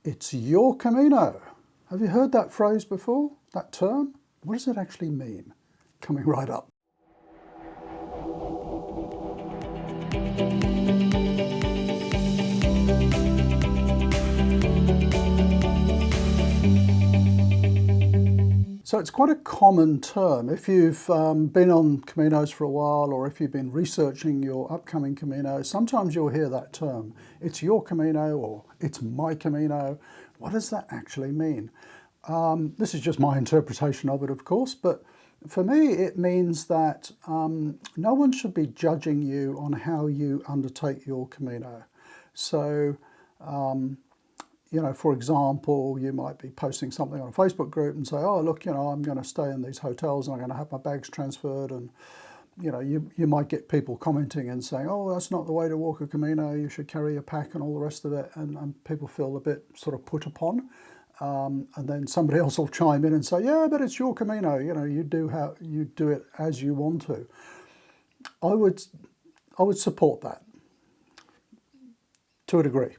It's your Camino. Have you heard that phrase before? That term? What does it actually mean? Coming right up. So it's quite a common term. If you've been on Caminos for a while, or if you've been researching your upcoming Camino, sometimes you'll hear that term. It's your Camino, or it's my Camino. What does that actually mean? This is just my interpretation of it, of course, but for me it means that no one should be judging you on how you undertake your Camino. So, you know, for example, you might be posting something on a Facebook group and say, oh, look, you know, I'm going to stay in these hotels and I'm going to have my bags transferred. And, you know, you might get people commenting and saying, oh, that's not the way to walk a Camino. You should carry your pack and all the rest of it. And people feel a bit sort of put upon. And then somebody else will chime in and say, yeah, but it's your Camino. You know, you do it as you want to. I would support that to a degree.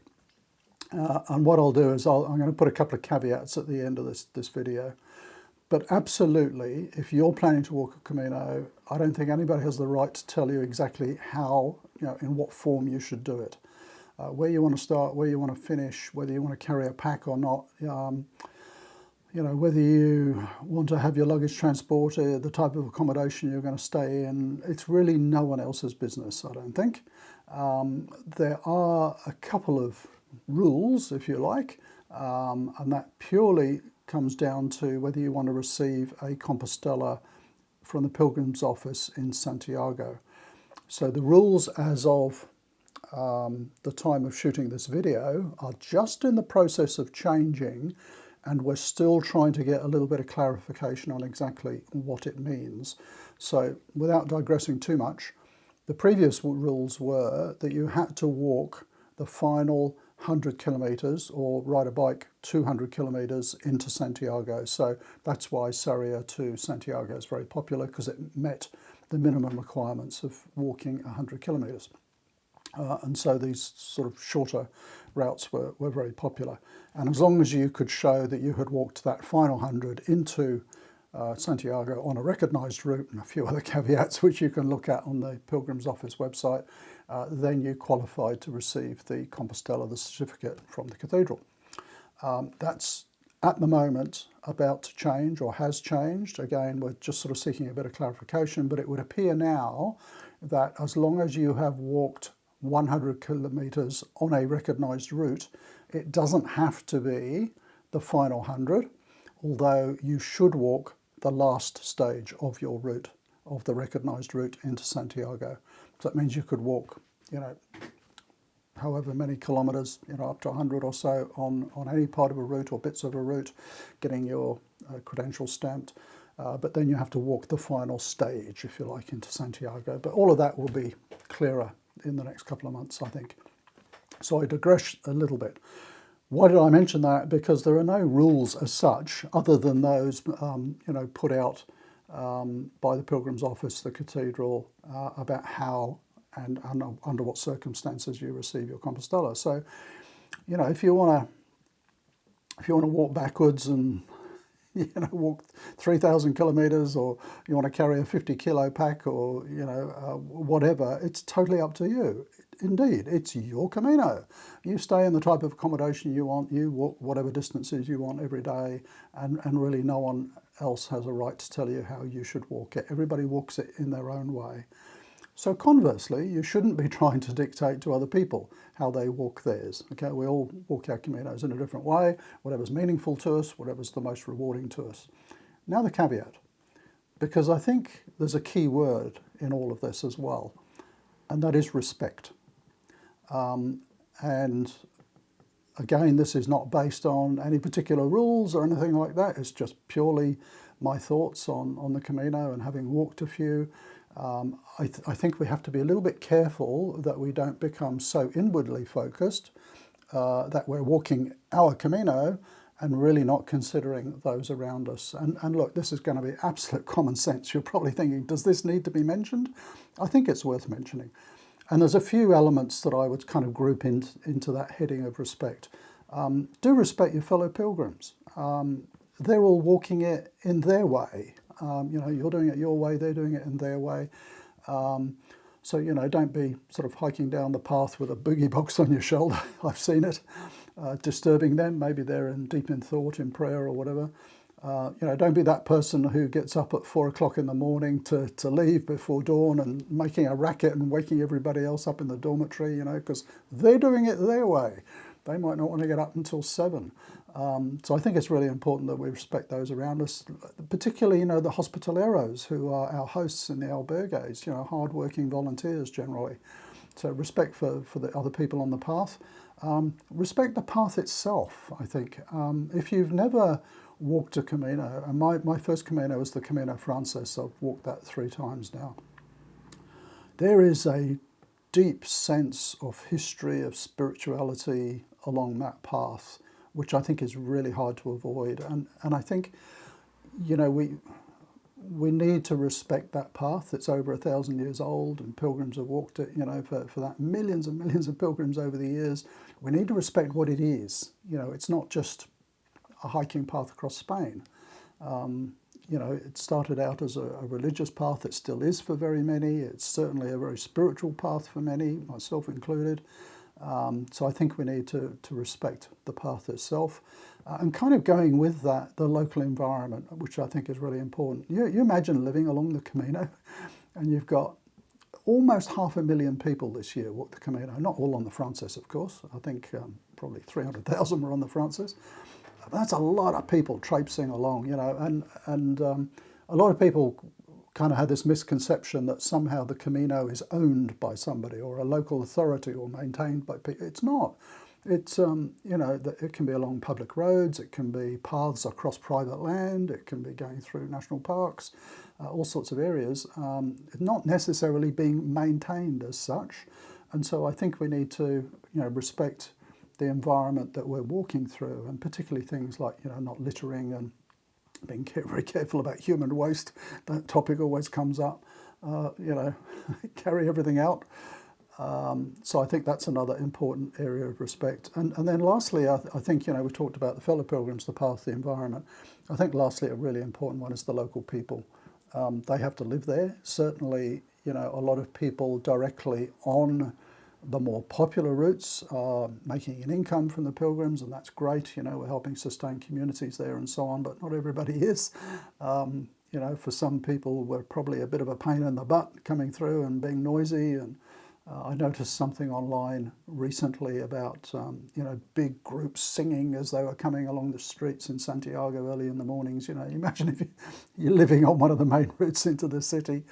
And what I'll do is I'm going to put a couple of caveats at the end of this video. But absolutely, if you're planning to walk a Camino, I don't think anybody has the right to tell you exactly how, you know, in what form you should do it. Where you want to start, where you want to finish, whether you want to carry a pack or not, you know, whether you want to have your luggage transported, the type of accommodation you're going to stay in, it's really no one else's business, I don't think. There are a couple of rules, if you like, and that purely comes down to whether you want to receive a Compostela from the Pilgrims office in Santiago. So the rules as of the time of shooting this video are just in the process of changing, and we're still trying to get a little bit of clarification on exactly what it means. So without digressing too much, the previous rules were that you had to walk the final 100 kilometers or ride a bike 200 kilometers into Santiago. So that's why Sarria to Santiago is very popular, because it met the minimum requirements of walking 100 kilometers. And so these sort of shorter routes were very popular. And as long as you could show that you had walked that final 100 into Santiago on a recognised route, and a few other caveats which you can look at on the Pilgrims office website, then you qualified to receive the Compostela, the certificate from the cathedral. That's at the moment about to change, or has changed. Again, we're just sort of seeking a bit of clarification, but it would appear now that as long as you have walked 100 kilometres on a recognised route, it doesn't have to be the final 100, although you should walk the last stage of your route, of the recognised route into Santiago. So that means you could walk, you know, however many kilometres, you know, up to 100 or so on any part of a route or bits of a route, getting your credentials stamped. But then you have to walk the final stage, if you like, into Santiago. But all of that will be clearer in the next couple of months, I think. So I digress a little bit. Why did I mention that? Because there are no rules as such, other than those, you know, put out by the Pilgrims office, the cathedral, about how and under what circumstances you receive your Compostela. So, you know, if you want to walk backwards and, you know, walk 3,000 kilometres, or you want to carry a 50-kilo pack, or, you know, whatever, it's totally up to you. Indeed, it's your Camino. You stay in the type of accommodation you want, you walk whatever distances you want every day, and really no one else has a right to tell you how you should walk it. Everybody walks it in their own way. So conversely, you shouldn't be trying to dictate to other people how they walk theirs. Okay, we all walk our Caminos in a different way, whatever's meaningful to us, whatever's the most rewarding to us. Now the caveat, because I think there's a key word in all of this as well, and that is respect. And again, this is not based on any particular rules or anything like that. It's just purely my thoughts on the Camino, and having walked a few. I think we have to be a little bit careful that we don't become so inwardly focused that we're walking our Camino and really not considering those around us. And look, this is going to be absolute common sense. You're probably thinking, does this need to be mentioned? I think it's worth mentioning. And there's a few elements that I would kind of group into that heading of respect. Do respect your fellow pilgrims. They're all walking it in their way. You're doing it your way, they're doing it in their way. So, don't be sort of hiking down the path with a boogie box on your shoulder. I've seen it. Disturbing them. Maybe they're deep in thought, in prayer or whatever. Don't be that person who gets up at 4 o'clock in the morning to leave before dawn and making a racket and waking everybody else up in the dormitory, because they're doing it their way. They might not want to get up until 7. So I think it's really important that we respect those around us, particularly, the hospitaleros who are our hosts in the albergues, hard-working volunteers generally. So respect for the other people on the path. Respect the path itself, I think. If you've never walked a Camino, and my first Camino was the Camino Frances, I've walked that 3 times now. There is a deep sense of history, of spirituality along that path, which I think is really hard to avoid. And I think, we need to respect that path. It's over 1,000 years old, and pilgrims have walked it, for that, millions and millions of pilgrims over the years. We need to respect what it is. It's not just a hiking path across Spain. It started out as a religious path. It still is for very many. It's certainly a very spiritual path for many, myself included. So I think we need to respect the path itself. And kind of going with that, the local environment, which I think is really important. You imagine living along the Camino, and you've got almost 500,000 people this year walk the Camino. Not all on the Frances, of course. I think probably 300,000 were on the Frances. That's a lot of people traipsing along, and a lot of people kind of had this misconception that somehow the Camino is owned by somebody or a local authority or maintained by people. It's not. It's, it can be along public roads, it can be paths across private land, it can be going through national parks, all sorts of areas, not necessarily being maintained as such. And so I think we need to, respect the environment that we're walking through, and particularly things like, not littering and being very careful about human waste. That topic always comes up, carry everything out. So I think that's another important area of respect. And then lastly, I think, we talked about the fellow pilgrims, the path, the environment. I think lastly, a really important one is the local people. They have to live there. Certainly, a lot of people directly on the more popular routes are making an income from the pilgrims, and that's great. We're helping sustain communities there and so on, but not everybody is. For some people, we're probably a bit of a pain in the butt coming through and being noisy. And I noticed something online recently about, big groups singing as they were coming along the streets in Santiago early in the mornings. Imagine if you're living on one of the main routes into the city.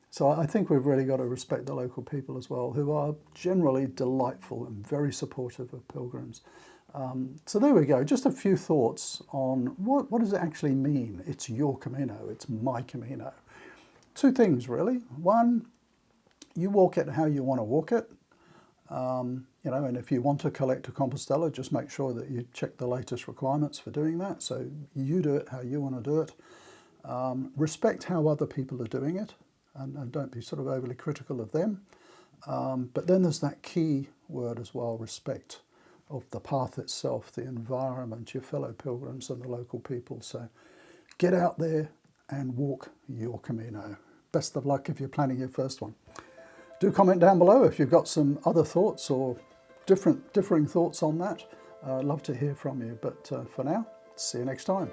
So I think we've really got to respect the local people as well, who are generally delightful and very supportive of pilgrims. So there we go, just a few thoughts on what does it actually mean? It's your Camino, it's my Camino. 2 things really. One, you walk it how you want to walk it. And if you want to collect a Compostela, just make sure that you check the latest requirements for doing that. So you do it how you want to do it. Respect how other people are doing it. And don't be sort of overly critical of them. But then there's that key word as well, respect of the path itself, the environment, your fellow pilgrims and the local people. So get out there and walk your Camino. Best of luck if you're planning your first one. Do comment down below if you've got some other thoughts or differing thoughts on that. I'd love to hear from you. But for now, see you next time.